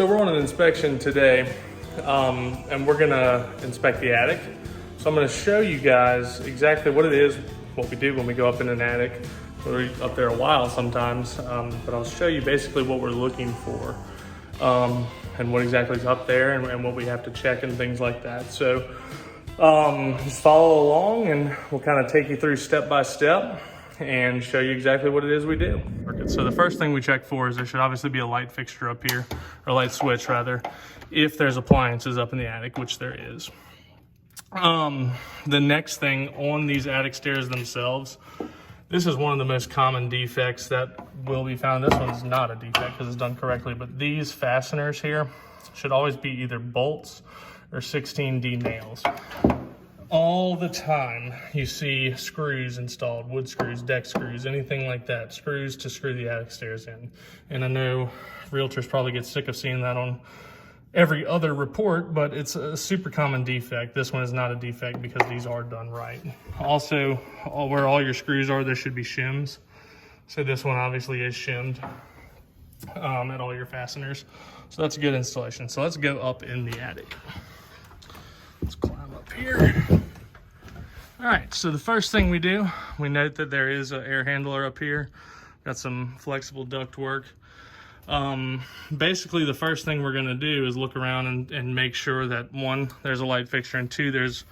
So we're on an inspection today, and we're gonna inspect the attic. So I'm gonna show you guys exactly what it is, what we do when we go up in an attic. We're up there a while sometimes, but I'll show you basically what we're looking for, and what exactly is up there and what we have to check and things like that. So just follow along and we'll kind of take you through step by step and show you exactly what it is we do. So the first thing we check for is there should obviously be a light fixture up here, or light switch rather, if there's appliances up in the attic, which there is. The next thing on these attic stairs themselves, this is one of the most common defects that will be found. This one's not a defect because it's done correctly, but these fasteners here should always be either bolts or 16D nails. All the time you see screws installed, wood screws, deck screws, anything like that, screws to screw the attic stairs in. And I know realtors probably get sick of seeing that on every other report, but it's a super common defect. This one is not a defect because these are done right. Also, where all your screws are, there should be shims. So this one obviously is shimmed at all your fasteners. So that's a good installation. So let's go up in the attic. Let's climb up here. All right, so the first thing we do, we note that there is an air handler up here. Got some flexible ductwork. Basically the first thing we're gonna do is look around and make sure that one, there's a light fixture, and two, there's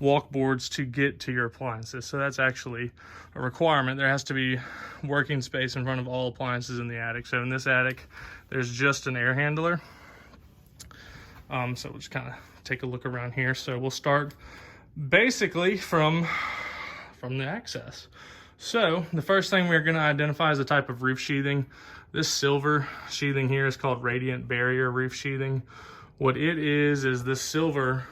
walk boards to get to your appliances. So that's actually a requirement. There has to be working space in front of all appliances in the attic. So in this attic, there's just an air handler. So we'll just kind of take a look around here. So we'll start basically from the access. So the first thing we're going to identify is the type of roof sheathing. This silver sheathing here is called radiant barrier roof sheathing. What it is this silver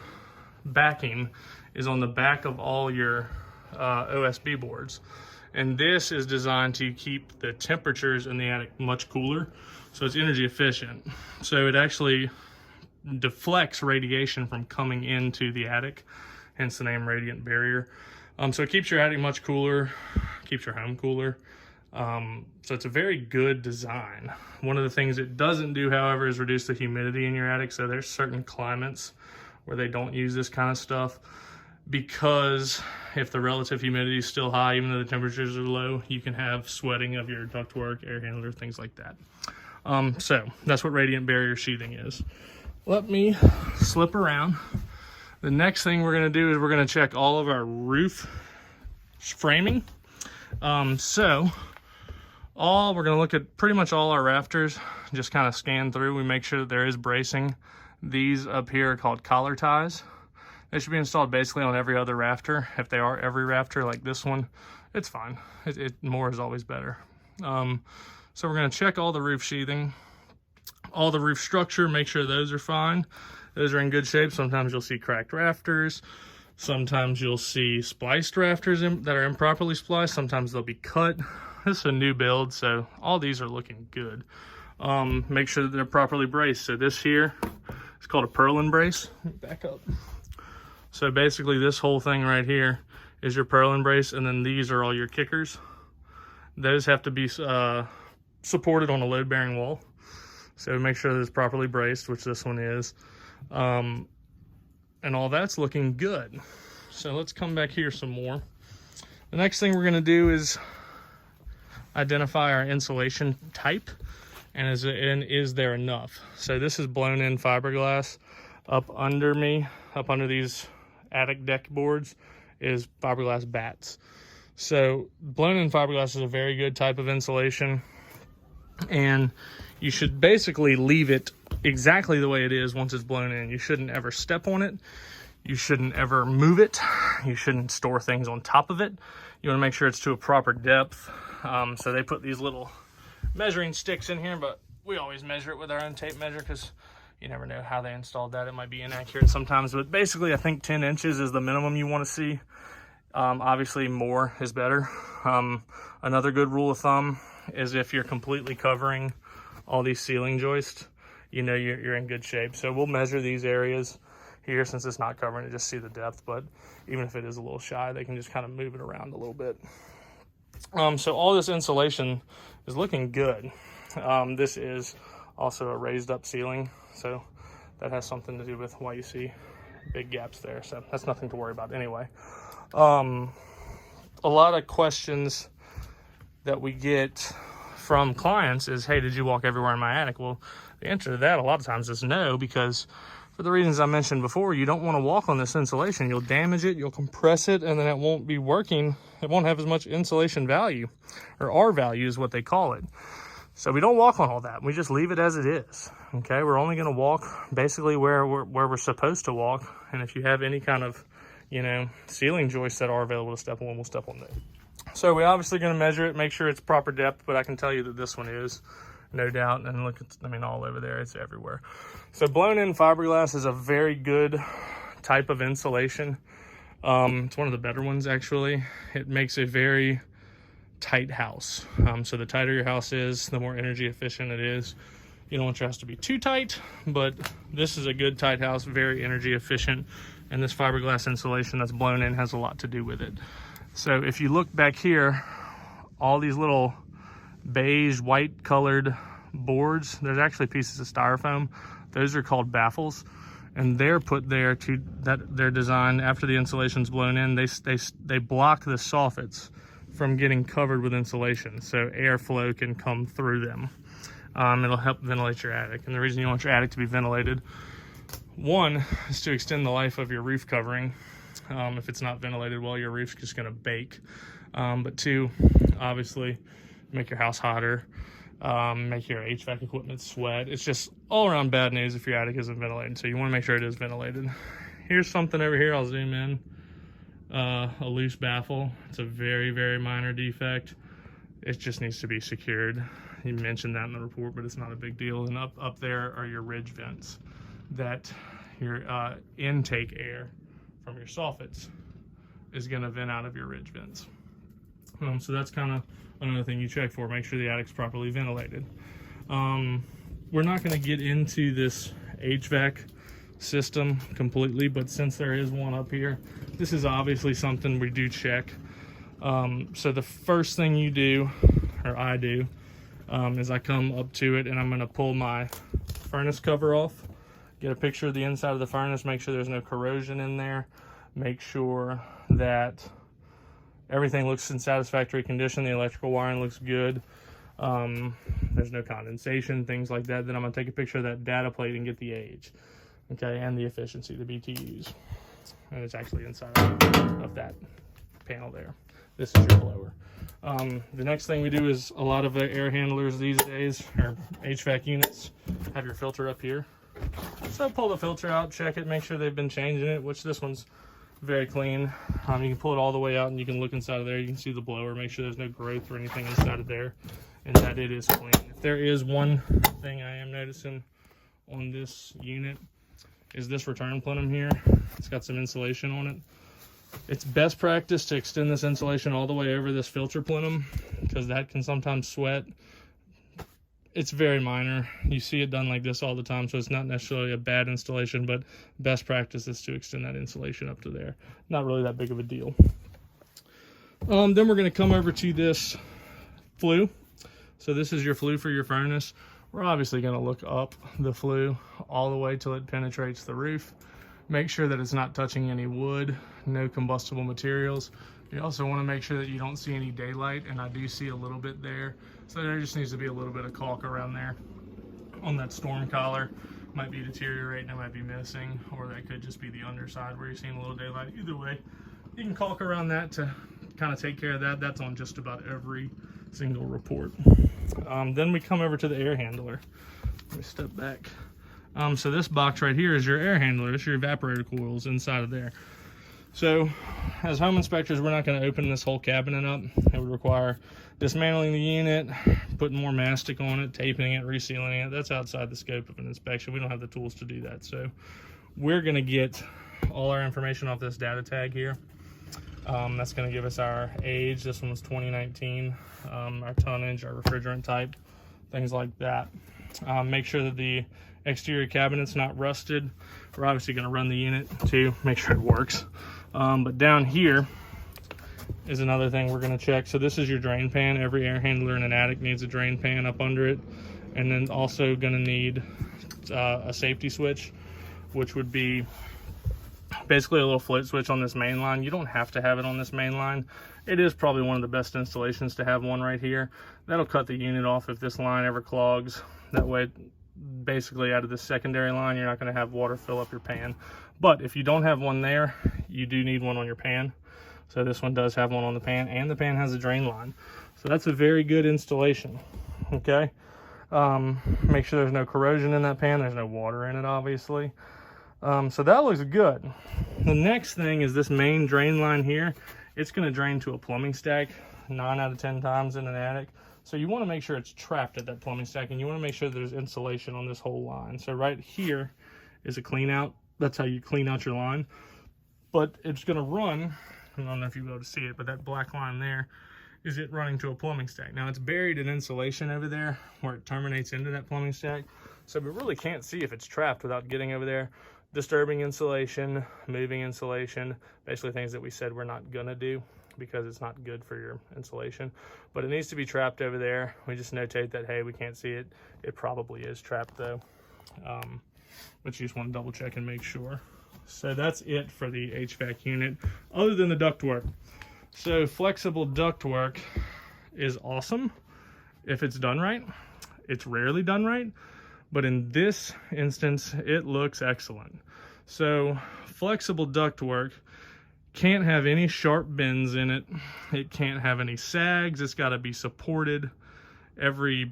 backing is on the back of all your OSB boards. And this is designed to keep the temperatures in the attic much cooler. So it's energy efficient. So it actually deflects radiation from coming into the attic, hence the name radiant barrier. So it keeps your attic much cooler, keeps your home cooler. So it's a very good design. One of the things it doesn't do, however, is reduce the humidity in your attic. So there's certain climates where they don't use this kind of stuff, because if the relative humidity is still high, even though the temperatures are low, you can have sweating of your ductwork, air handler, things like that. So that's what radiant barrier sheathing is. Let me slip around. The next thing we're gonna do is we're gonna check all of our roof framing. So we're gonna look at pretty much all our rafters, just kind of scan through. We make sure that there is bracing. These up here are called collar ties. They should be installed basically on every other rafter. If they are every rafter like this one, it's fine. More is always better. So we're gonna check all the roof sheathing, all the roof structure, make sure those are fine. Those are in good shape. Sometimes you'll see cracked rafters. Sometimes you'll see spliced rafters that are improperly spliced. Sometimes they'll be cut. This is a new build, so all these are looking good. Make sure that they're properly braced. So this here is called a purlin brace. Back up. So basically this whole thing right here is your purlin brace, and then these are all your kickers. Those have to be supported on a load-bearing wall. So make sure that it's properly braced, which this one is. And all that's looking good. So let's come back here some more. The next thing we're gonna do is identify our insulation type, and is there enough? So this is blown in fiberglass. Up under these attic deck boards is fiberglass bats. So blown in fiberglass is a very good type of insulation, and you should basically leave it exactly the way it is once it's blown in. You shouldn't ever step on it. You shouldn't ever move it. You shouldn't store things on top of it. You want to make sure it's to a proper depth. So they put these little measuring sticks in here, but we always measure it with our own tape measure because you never know how they installed that. It might be inaccurate sometimes, but basically I think 10 inches is the minimum you want to see. Obviously more is better. Another good rule of thumb is if you're completely covering all these ceiling joists, you know you're in good shape. So we'll measure these areas here since it's not covering it, just see the depth, but even if it is a little shy, they can just kind of move it around a little bit. So all this insulation is looking good. This is Also a raised up ceiling, so that has something to do with why you see big gaps there. So that's nothing to worry about anyway. A lot of questions that we get from clients is, hey, did you walk everywhere in my attic? Well, the answer to that a lot of times is no, because for the reasons I mentioned before, you don't want to walk on this insulation. You'll damage it, you'll compress it, and then it won't be working. It won't have as much insulation value, or R value is what they call it. So we don't walk on all that. We just leave it as it is, okay? We're only gonna walk basically where we're supposed to walk. And if you have any kind of, you know, ceiling joists that are available to step on, we'll step on them. So we're obviously gonna measure it, make sure it's proper depth, but I can tell you that this one is, no doubt. And look, I mean, all over there, it's everywhere. So blown in fiberglass is a very good type of insulation. It's one of the better ones, actually. It makes a very tight house. So the tighter your house is, the more energy efficient it is. You don't want your house to be too tight, but this is a good tight house, very energy efficient. And this fiberglass insulation that's blown in has a lot to do with it. So if you look back here, all these little beige, white colored boards, there's actually pieces of styrofoam. Those are called baffles, and they're put there to, that they're designed after the insulation's blown in. They block the soffits from getting covered with insulation, so airflow can come through them. It'll help ventilate your attic. And the reason you want your attic to be ventilated, one, is to extend the life of your roof covering. If it's not ventilated well, your roof's just gonna bake. But two, obviously, make your house hotter, make your HVAC equipment sweat. It's just all around bad news if your attic isn't ventilated. So you wanna make sure it is ventilated. Here's something over here, I'll zoom in. A loose baffle. It's a very, very minor defect. It just needs to be secured. You mentioned that in the report, but it's not a big deal. And up there are your ridge vents that your intake air from your soffits is gonna vent out of your ridge vents. So that's kind of another thing you check for. Make sure the attic's properly ventilated. We're not gonna get into this HVAC system completely, but since there is one up here, this is obviously something we do check. So the first thing you do, or I do, is I come up to it and I'm gonna pull my furnace cover off, get a picture of the inside of the furnace, make sure there's no corrosion in there, make sure that everything looks in satisfactory condition, the electrical wiring looks good, there's no condensation, things like that. Then I'm gonna take a picture of that data plate and get the age, okay, and the efficiency, the BTUs. And it's actually inside of that panel there. This is your blower. The next thing we do is a lot of air handlers these days, or HVAC units, have your filter up here. So pull the filter out, check it, make sure they've been changing it, which this one's very clean. You can pull it all the way out and you can look inside of there. You can see the blower, make sure there's no growth or anything inside of there, and that it is clean. If there is one thing I am noticing on this unit, is this return plenum here. It's got some insulation on it. It's best practice to extend this insulation all the way over this filter plenum, because that can sometimes sweat. It's very minor. You see it done like this all the time, so it's not necessarily a bad installation, but best practice is to extend that insulation up to there. Not really that big of a deal. Then we're gonna come over to this flue. So this is your flue for your furnace. We're obviously gonna look up the flue all the way till it penetrates the roof. Make sure that it's not touching any wood, no combustible materials. You also wanna make sure that you don't see any daylight, and I do see a little bit there. So there just needs to be a little bit of caulk around there on that storm collar. Might be deteriorating, it might be missing, or that could just be the underside where you're seeing a little daylight. Either way, you can caulk around that to kind of take care of that. That's on just about every single report. Then we come over to the air handler. Let me step back. So this box right here is your air handler. It's your evaporator coils inside of there. So as home inspectors, we're not going to open this whole cabinet up. It would require dismantling the unit, putting more mastic on it, taping it, resealing it. That's outside the scope of an inspection. We don't have the tools to do that. So we're going to get all our information off this data tag here. That's going to give us our age. This one was 2019, our tonnage, our refrigerant type, things like that. Make sure that the exterior cabinet's not rusted. We're obviously going to run the unit to make sure it works. But down here is another thing we're going to check. So this is your drain pan. Every air handler in an attic needs a drain pan up under it, and then also going to need a safety switch, which would be basically a little float switch on this main line. You don't have to have it on this main line. It is probably one of the best installations to have one right here. That'll cut the unit off if this line ever clogs. That way, basically out of the secondary line, you're not going to have water fill up your pan. But if you don't have one there, you do need one on your pan. So this one does have one on the pan, and the pan has a drain line. So that's a very good installation, okay? Make sure there's no corrosion in that pan. There's no water in it, obviously. So that looks good. The next thing is this main drain line here. It's going to drain to a plumbing stack 9 out of 10 times in an attic. So you want to make sure it's trapped at that plumbing stack, and you want to make sure there's insulation on this whole line. So right here is a clean out. That's how you clean out your line. But it's going to run, I don't know if you'll be able to see it, but that black line there is it running to a plumbing stack. Now it's buried in insulation over there where it terminates into that plumbing stack. So we really can't see if it's trapped without getting over there. Disturbing insulation, moving insulation, basically things that we said we're not gonna do because it's not good for your insulation. But it needs to be trapped over there. We just notate that, hey, we can't see it. It probably is trapped though. But you just want to double check and make sure. So that's it for the HVAC unit, other than the ductwork. So flexible ductwork is awesome if it's done right. It's rarely done right, but in this instance, it looks excellent. So flexible ductwork can't have any sharp bends in it. It can't have any sags. It's got to be supported every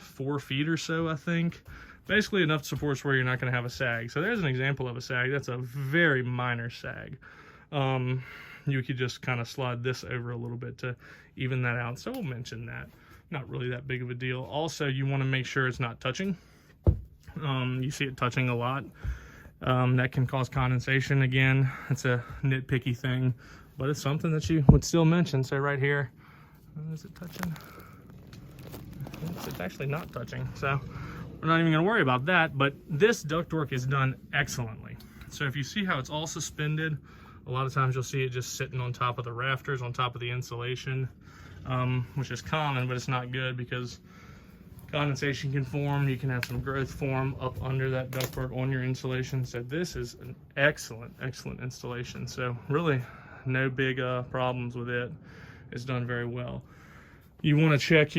4 feet or so, I think. Basically enough supports where you're not going to have a sag. So there's an example of a sag. That's a very minor sag. You could just kind of slide this over a little bit to even that out. So we'll mention that. Not really that big of a deal. Also, you want to make sure it's not touching. You see it touching a lot. That can cause condensation. Again, it's a nitpicky thing, but it's something that you would still mention. So right here, is it touching? It's actually not touching. So we're not even going to worry about that, but this ductwork is done excellently. So if you see how it's all suspended, a lot of times you'll see it just sitting on top of the rafters, on top of the insulation, which is common, but it's not good because condensation can form. You can have some growth form up under that ductwork on your insulation. So this is an excellent, excellent installation. So really no big problems with it. It's done very well. You want to check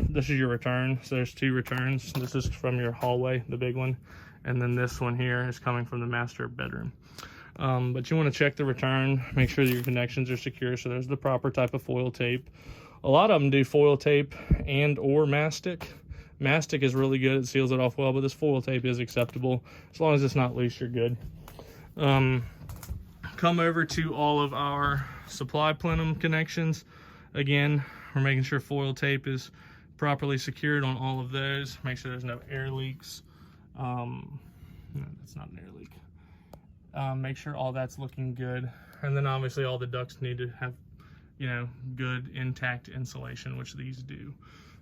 this is your return. So there's 2 returns. This is from your hallway, the big one. And then this one here is coming from the master bedroom. But you want to check the return, make sure that your connections are secure. So there's the proper type of foil tape. A lot of them do foil tape and or mastic. Mastic is really good. It seals it off well, but this foil tape is acceptable. As long as it's not loose, you're good. Come over to all of our supply plenum connections. Again, we're making sure foil tape is properly secured on all of those. Make sure there's no air leaks. No, that's not an air leak. Make sure all that's looking good. And then obviously all the ducts need to have, you know, good intact insulation, which these do.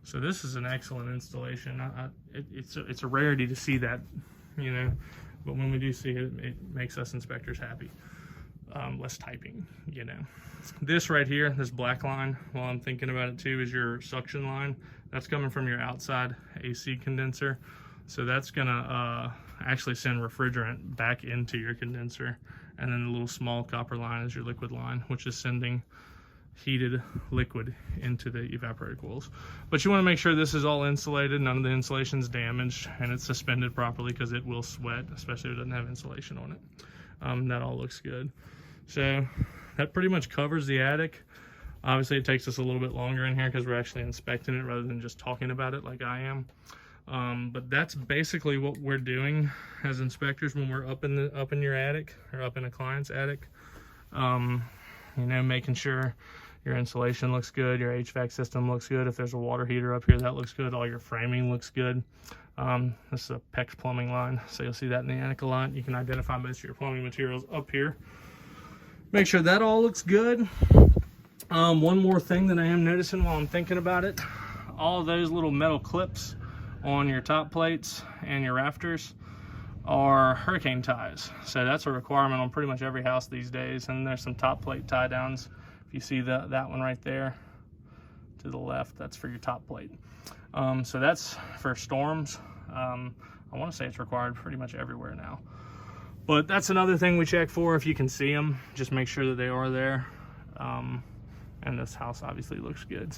So this is an excellent installation. It's a rarity to see that, you know, but when we do see it, it makes us inspectors happy. Less typing, you know. This right here, this black line, while I'm thinking about it too, is your suction line. That's coming from your outside AC condenser. So that's gonna actually send refrigerant back into your condenser. And then the little small copper line is your liquid line, which is sending heated liquid into the evaporator coils. But you want to make sure this is all insulated, none of the insulation's damaged, and it's suspended properly because it will sweat, especially if it doesn't have insulation on it. That all looks good. So that pretty much covers the attic. Obviously it takes us a little bit longer in here because we're actually inspecting it rather than just talking about it like I am. But that's basically what we're doing as inspectors when we're up in your attic or up in a client's attic. You know, making sure your insulation looks good, your HVAC system looks good. If there's a water heater up here, that looks good. All your framing looks good. This is a PEX plumbing line, so you'll see that in the attic a lot. You can identify most of your plumbing materials up here. Make sure that all looks good. One more thing that I am noticing while I'm thinking about it, all of those little metal clips on your top plates and your rafters are hurricane ties. So that's a requirement on pretty much every house these days, and there's some top plate tie downs. If If you see that one right there to the left, that's for your top plate. So that's for storms. I want to say it's required pretty much everywhere now. But that's another thing we check for. If you can see them, just make sure that they are there. And this house obviously looks good.